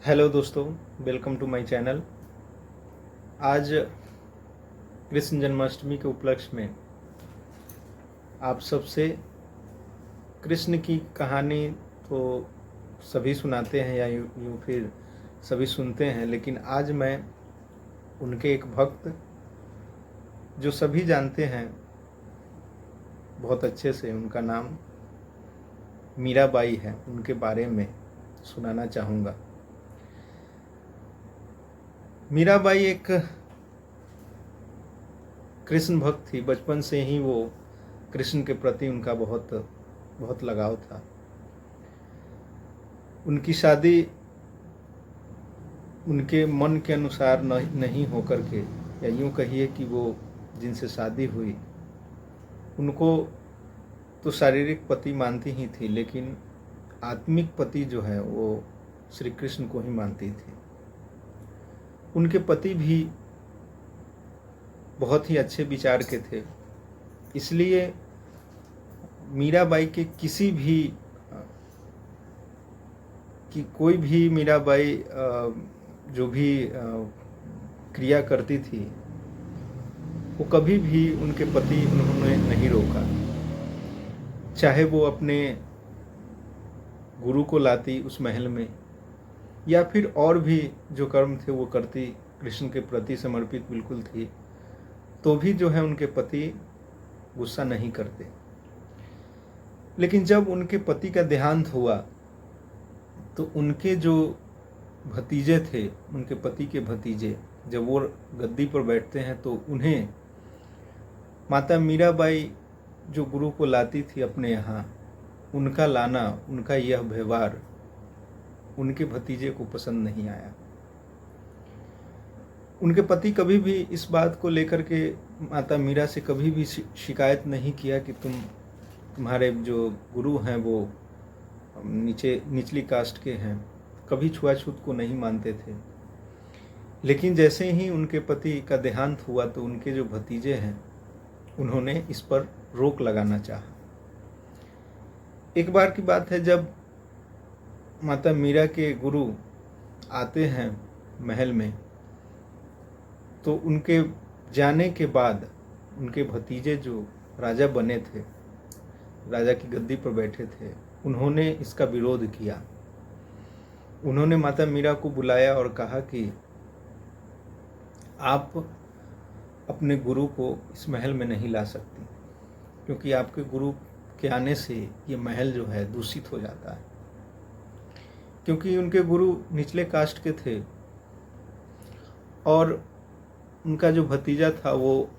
Hello दोस्तों, welcome to my channel. आज कृष्ण जन्माष्टमी के उपलक्ष्य में आप सबसे कृष्ण की कहानी तो सभी सुनाते हैं या यूँ फिर सभी सुनते हैं, लेकिन आज मैं उनके एक भक्त जो सभी जानते हैं बहुत अच्छे से, उनका नाम मीराबाई है, उनके बारे में सुनाना चाहूँगा। मीराबाई एक कृष्ण भक्त थी। बचपन से ही वो कृष्ण के प्रति उनका बहुत बहुत लगाव था। उनकी शादी उनके मन के अनुसार नहीं होकर के, या यूँ कहिए कि वो जिनसे शादी हुई उनको तो शारीरिक पति मानती ही थी, लेकिन आत्मिक पति जो है वो श्री कृष्ण को ही मानती थी। उनके पति भी बहुत ही अच्छे विचार के थे, इसलिए मीराबाई के किसी भी कि कोई भी मीराबाई जो भी क्रिया करती थी वो कभी भी उनके पति उन्होंने नहीं रोका। चाहे वो अपने गुरु को लाती उस महल में, या फिर और भी जो कर्म थे वो करती, कृष्ण के प्रति समर्पित बिल्कुल थी, तो भी जो है उनके पति गुस्सा नहीं करते। लेकिन जब उनके पति का देहांत हुआ तो उनके जो भतीजे थे, उनके पति के भतीजे, जब वो गद्दी पर बैठते हैं तो उन्हें माता मीराबाई जो गुरु को लाती थी अपने यहाँ, उनका लाना, उनका यह व्यवहार उनके भतीजे को पसंद नहीं आया। उनके पति कभी भी इस बात को लेकर के माता मीरा से कभी भी शिकायत नहीं किया कि तुम्हारे जो गुरु हैं वो निचली कास्ट के हैं। कभी छुआछूत को नहीं मानते थे। लेकिन जैसे ही उनके पति का देहांत हुआ तो उनके जो भतीजे हैं उन्होंने इस पर रोक लगाना चाहा। एक बार की बात है, जब माता मीरा के गुरु आते हैं महल में, तो उनके जाने के बाद उनके भतीजे जो राजा बने थे, राजा की गद्दी पर बैठे थे, उन्होंने इसका विरोध किया। उन्होंने माता मीरा को बुलाया और कहा कि आप अपने गुरु को इस महल में नहीं ला सकती, क्योंकि आपके गुरु के आने से ये महल जो है दूषित हो जाता है। क्योंकि उनके गुरु निचले कास्ट के थे और उनका जो भतीजा था वो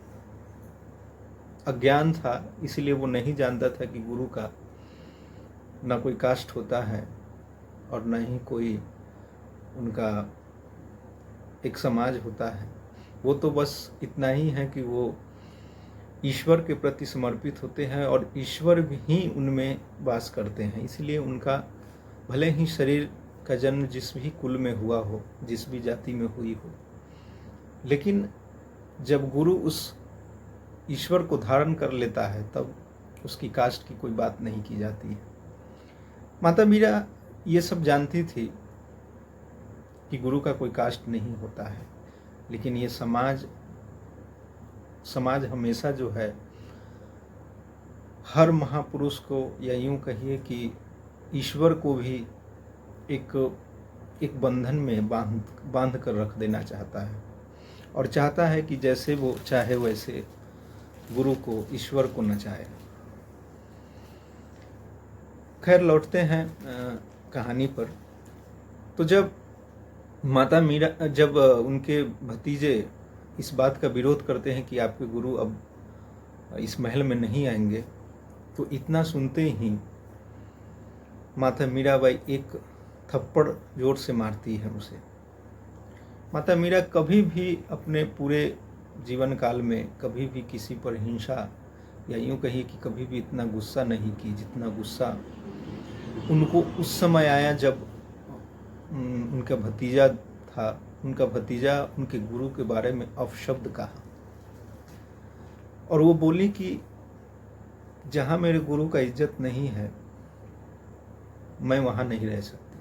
अज्ञान था, इसलिए वो नहीं जानता था कि गुरु का ना कोई कास्ट होता है और ना ही कोई उनका एक समाज होता है। वो तो बस इतना ही है कि वो ईश्वर के प्रति समर्पित होते हैं और ईश्वर ही उनमें वास करते हैं। इसलिए उनका भले ही शरीर का जन्म जिस भी कुल में हुआ हो, जिस भी जाति में हुई हो, लेकिन जब गुरु उस ईश्वर को धारण कर लेता है तब उसकी कास्ट की कोई बात नहीं की जाती है। माता मीरा ये सब जानती थी कि गुरु का कोई कास्ट नहीं होता है, लेकिन ये समाज हमेशा जो है हर महापुरुष को, या यूं कहिए कि ईश्वर को भी एक बंधन में बांध कर रख देना चाहता है, और चाहता है कि जैसे वो चाहे वैसे गुरु को, ईश्वर को नचाए। खैर, लौटते हैं कहानी पर। तो जब माता मीरा, जब उनके भतीजे इस बात का विरोध करते हैं कि आपके गुरु अब इस महल में नहीं आएंगे, तो इतना सुनते ही माता मीराबाई एक थप्पड़ जोर से मारती है उसे। माता मीरा कभी भी अपने पूरे जीवन काल में कभी भी किसी पर हिंसा, या यूँ कहिए कि कभी भी इतना गुस्सा नहीं की जितना गुस्सा उनको उस समय आया जब उनका भतीजा था। उनका भतीजा उनके गुरु के बारे में अपशब्द कहा और वो बोली कि जहाँ मेरे गुरु का इज्जत नहीं है मैं वहाँ नहीं रह सकती।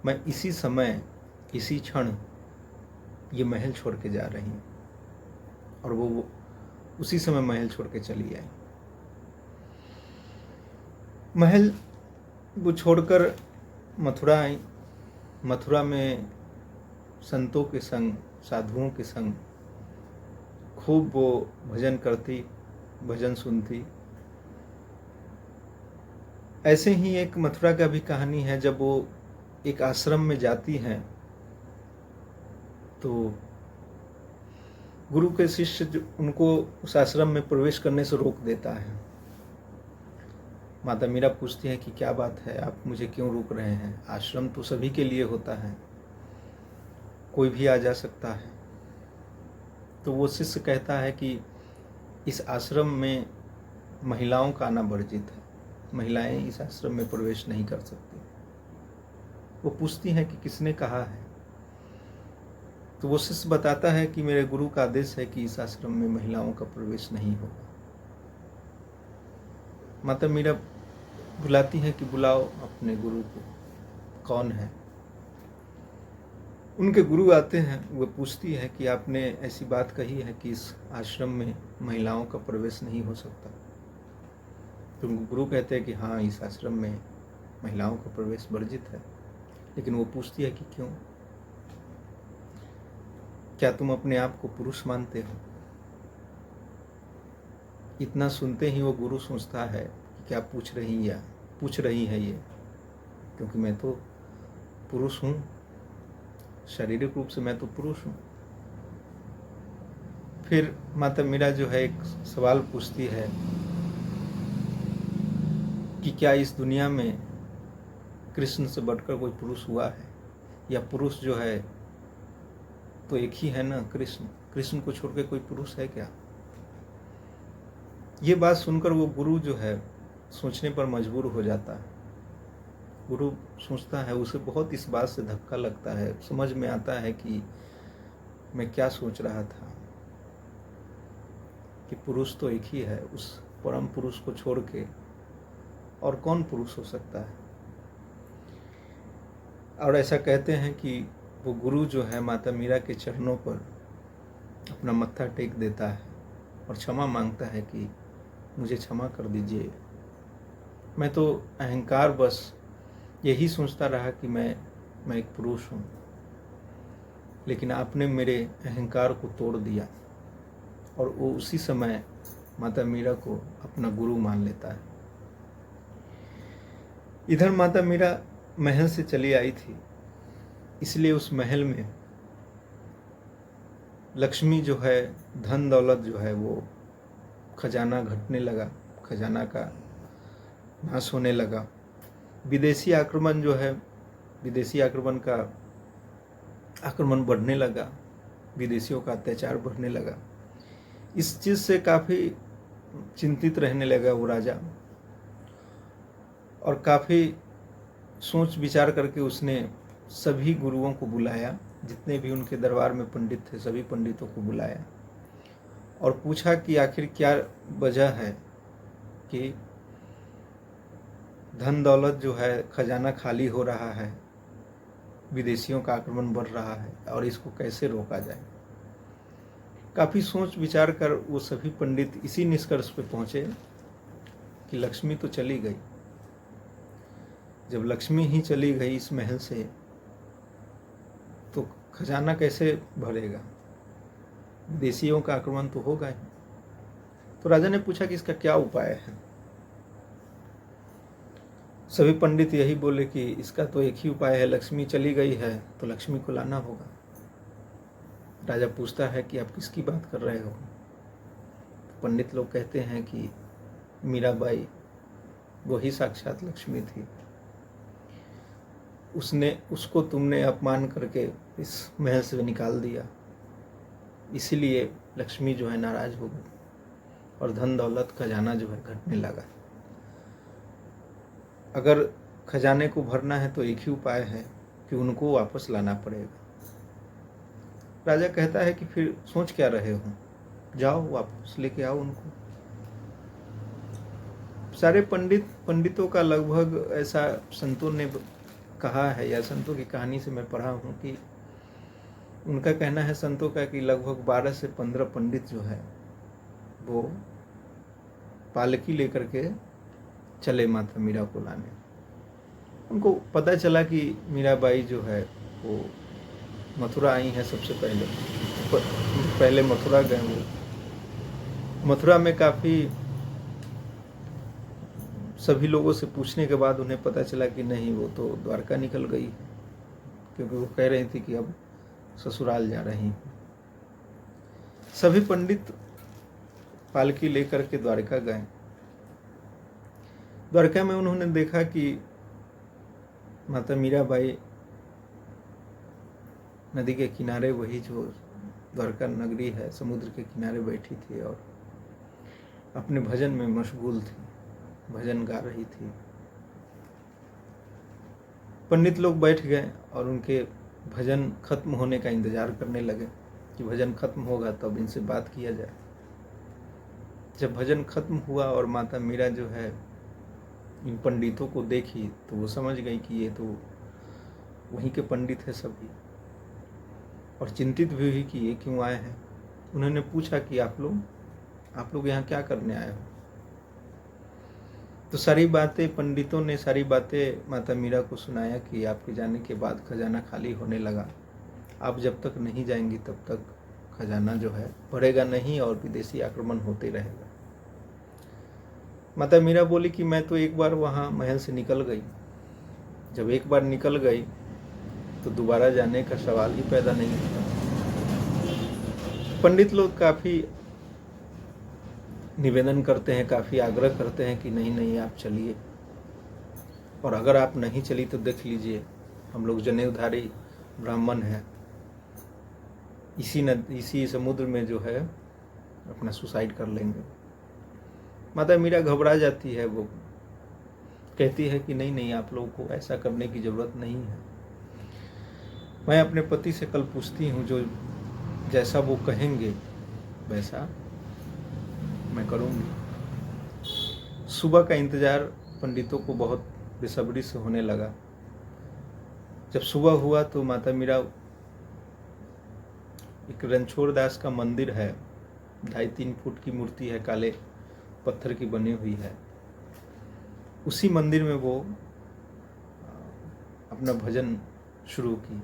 मैं इसी समय, इसी क्षण ये महल छोड़ के जा रही हूँ। और वो उसी समय महल छोड़ के चली आई। महल वो छोड़कर मथुरा आई। मथुरा में संतों के संग, साधुओं के संग खूब वो भजन करती, भजन सुनती। ऐसे ही एक मथुरा का भी कहानी है। जब वो एक आश्रम में जाती हैं तो गुरु के शिष्य उनको उस आश्रम में प्रवेश करने से रोक देता है। माता मीरा पूछती है कि क्या बात है, आप मुझे क्यों रोक रहे हैं? आश्रम तो सभी के लिए होता है, कोई भी आ जा सकता है। तो वो शिष्य कहता है कि इस आश्रम में महिलाओं का आना वर्जित है, महिलाएं इस आश्रम में प्रवेश नहीं कर सकती। वो पूछती हैं कि किसने कहा है? तो वो शिष्य बताता है कि मेरे गुरु का आदेश है कि इस आश्रम में महिलाओं का प्रवेश नहीं होगा। माता मीरा बुलाती है कि बुलाओ अपने गुरु को, कौन है? उनके गुरु आते हैं। वो पूछती है कि आपने ऐसी बात कही है कि इस आश्रम में महिलाओं का प्रवेश नहीं हो सकता। तो गुरु कहते हैं कि हाँ, इस आश्रम में महिलाओं का प्रवेश वर्जित है। लेकिन वो पूछती है कि क्यों? क्या तुम अपने आप को पुरुष मानते हो? इतना सुनते ही वो गुरु सोचता है कि क्या पूछ रही है ये, क्योंकि मैं तो पुरुष हूँ, शारीरिक रूप से मैं तो पुरुष हूँ। फिर माता मीरा जो है एक सवाल पूछती है कि क्या इस दुनिया में कृष्ण से बढ़कर कोई पुरुष हुआ है? या पुरुष जो है तो एक ही है ना, कृष्ण को छोड़ के कोई पुरुष है क्या? ये बात सुनकर वो गुरु जो है सोचने पर मजबूर हो जाता है। गुरु सोचता है, उसे बहुत इस बात से धक्का लगता है, समझ में आता है कि मैं क्या सोच रहा था, कि पुरुष तो एक ही है, उस परम पुरुष को छोड़ के और कौन पुरुष हो सकता है। और ऐसा कहते हैं कि वो गुरु जो है माता मीरा के चरणों पर अपना मत्था टेक देता है और क्षमा मांगता है कि मुझे क्षमा कर दीजिए, मैं तो अहंकार बस यही सोचता रहा कि मैं एक पुरुष हूँ, लेकिन आपने मेरे अहंकार को तोड़ दिया। और वो उसी समय माता मीरा को अपना गुरु मान लेता है। इधर माता मीरा महल से चली आई थी, इसलिए उस महल में लक्ष्मी जो है, धन दौलत जो है, वो खजाना घटने लगा, खजाना का नाश होने लगा। विदेशी आक्रमण जो है, विदेशी आक्रमण का आक्रमण बढ़ने लगा, विदेशियों का अत्याचार बढ़ने लगा। इस चीज़ से काफ़ी चिंतित रहने लगा वो राजा, और काफ़ी सोच विचार करके उसने सभी गुरुओं को बुलाया, जितने भी उनके दरबार में पंडित थे सभी पंडितों को बुलाया और पूछा कि आखिर क्या वजह है कि धन दौलत जो है, खजाना खाली हो रहा है, विदेशियों का आक्रमण बढ़ रहा है, और इसको कैसे रोका जाए। काफ़ी सोच विचार कर वो सभी पंडित इसी निष्कर्ष पे पहुँचे कि लक्ष्मी तो चली गई। जब लक्ष्मी ही चली गई इस महल से, तो खजाना कैसे भरेगा, विदेशियों का आक्रमण तो होगा ही। तो राजा ने पूछा कि इसका क्या उपाय है। सभी पंडित यही बोले कि इसका तो एक ही उपाय है, लक्ष्मी चली गई है तो लक्ष्मी को लाना होगा। राजा पूछता है कि आप किसकी बात कर रहे हो? तो पंडित लोग कहते हैं कि मीराबाई वही साक्षात लक्ष्मी थी, उसको तुमने अपमान करके इस महल से निकाल दिया, इसीलिए लक्ष्मी जो है नाराज हो गई और धन दौलत खजाना जो है घटने लगा। अगर खजाने को भरना है तो एक ही उपाय है कि उनको वापस लाना पड़ेगा। राजा कहता है कि फिर सोच क्या रहे हो, जाओ वापस लेके आओ उनको। सारे पंडितों का लगभग ऐसा संतों ने कहा है या संतों की कहानी से मैं पढ़ा हूँ कि उनका कहना है संतों का कि लगभग 12 से 15 पंडित जो है वो पालकी लेकर के चले माता मीरा को लाने। उनको पता चला कि मीराबाई जो है वो मथुरा आई हैं सबसे पहले मथुरा गए। वो मथुरा में काफ़ी सभी लोगों से पूछने के बाद उन्हें पता चला कि नहीं, वो तो द्वारका निकल गई, क्योंकि वो कह रही थी कि अब ससुराल जा रही हैं। सभी पंडित पालकी लेकर के द्वारका गए। द्वारका में उन्होंने देखा कि माता मीराबाई नदी के किनारे, वही जो द्वारका नगरी है, समुद्र के किनारे बैठी थी और अपने भजन में मशगूल थी, भजन गा रही थी। पंडित लोग बैठ गए और उनके भजन खत्म होने का इंतजार करने लगे कि भजन खत्म होगा तब इनसे बात किया जाए। जब भजन खत्म हुआ और माता मीरा जो है इन पंडितों को देखी तो वो समझ गई कि ये तो वहीं के पंडित है सभी, और चिंतित भी हुई कि ये क्यों आए हैं। उन्होंने पूछा कि आप लोग यहाँ क्या करने आए हो। तो सारी बातें पंडितों ने सारी बातें माता मीरा को सुनाया कि आपके जाने के बाद खजाना खाली होने लगा, आप जब तक नहीं जाएंगी तब तक खजाना जो है बढ़ेगा नहीं और विदेशी आक्रमण होते रहेगा। माता मीरा बोली कि मैं तो एक बार वहाँ महल से निकल गई, जब एक बार निकल गई तो दोबारा जाने का सवाल ही पैदा नहीं था। पंडित लोग काफ़ी निवेदन करते हैं, काफ़ी आग्रह करते हैं कि नहीं आप चलिए, और अगर आप नहीं चली तो देख लीजिए हम लोग जनेऊधारी ब्राह्मण हैं, इसी समुद्र में जो है अपना सुसाइड कर लेंगे। माता मीरा घबरा जाती है, वो कहती है कि नहीं आप लोगों को ऐसा करने की ज़रूरत नहीं है। मैं अपने पति से कल पूछती हूँ, जो जैसा वो कहेंगे वैसा मैं करूँगी। सुबह का इंतज़ार पंडितों को बहुत बेसब्री से होने लगा। जब सुबह हुआ तो माता मीरा, एक रणछोड़ दास का मंदिर है, 2.5-3 फुट की मूर्ति है, काले पत्थर की बनी हुई है, उसी मंदिर में वो अपना भजन शुरू की।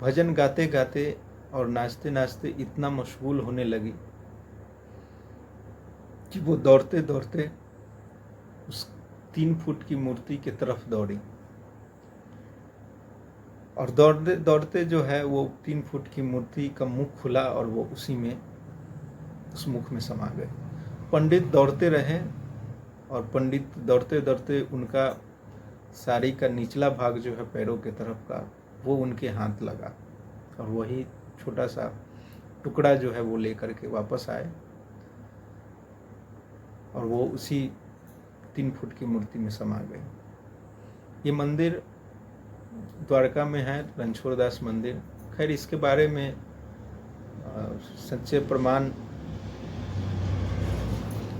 भजन गाते गाते और नाचते नाचते इतना मशगूल होने लगी कि वो दौड़ते दौड़ते उस 3 फुट की मूर्ति की तरफ दौड़ी, और दौड़ते दौड़ते जो है वो 3 फुट की मूर्ति का मुख खुला और वो उसी में, उस मुख में समा गए। पंडित दौड़ते रहे और पंडित दौड़ते दौड़ते उनका साड़ी का निचला भाग जो है पैरों के तरफ का, वो उनके हाथ लगा और वही छोटा सा टुकड़ा जो है वो लेकर के वापस आए और वो उसी 3 फुट की मूर्ति में समा गए। ये मंदिर द्वारका में है, रणछोड़ दास मंदिर। खैर इसके बारे में सच्चे प्रमाण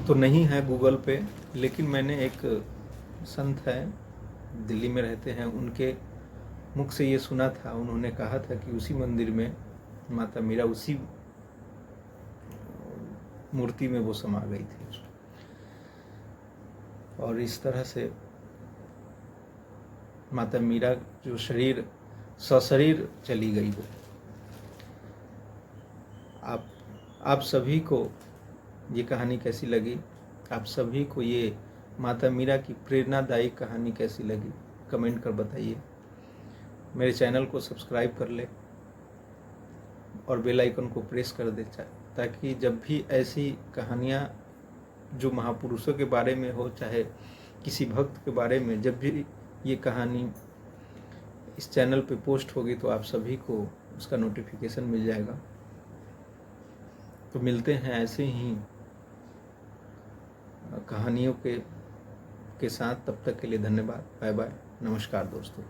तो नहीं है गूगल पे, लेकिन मैंने एक संत है, दिल्ली में रहते हैं, उनके मुख से ये सुना था। उन्होंने कहा था कि उसी मंदिर में माता मीरा उसी मूर्ति में वो समा गई थी, और इस तरह से माता मीरा जो शरीर सशरीर चली गई। वो आप सभी को ये कहानी कैसी लगी, आप सभी को ये माता मीरा की प्रेरणादायी कहानी कैसी लगी, कमेंट कर बताइए। मेरे चैनल को सब्सक्राइब कर ले और बेल आइकन को प्रेस कर दे, ताकि जब भी ऐसी कहानियाँ जो महापुरुषों के बारे में हो, चाहे किसी भक्त के बारे में, जब भी ये कहानी इस चैनल पे पोस्ट होगी तो आप सभी को उसका नोटिफिकेशन मिल जाएगा। तो मिलते हैं ऐसे ही कहानियों के साथ। तब तक के लिए धन्यवाद। बाय बाय, नमस्कार दोस्तों।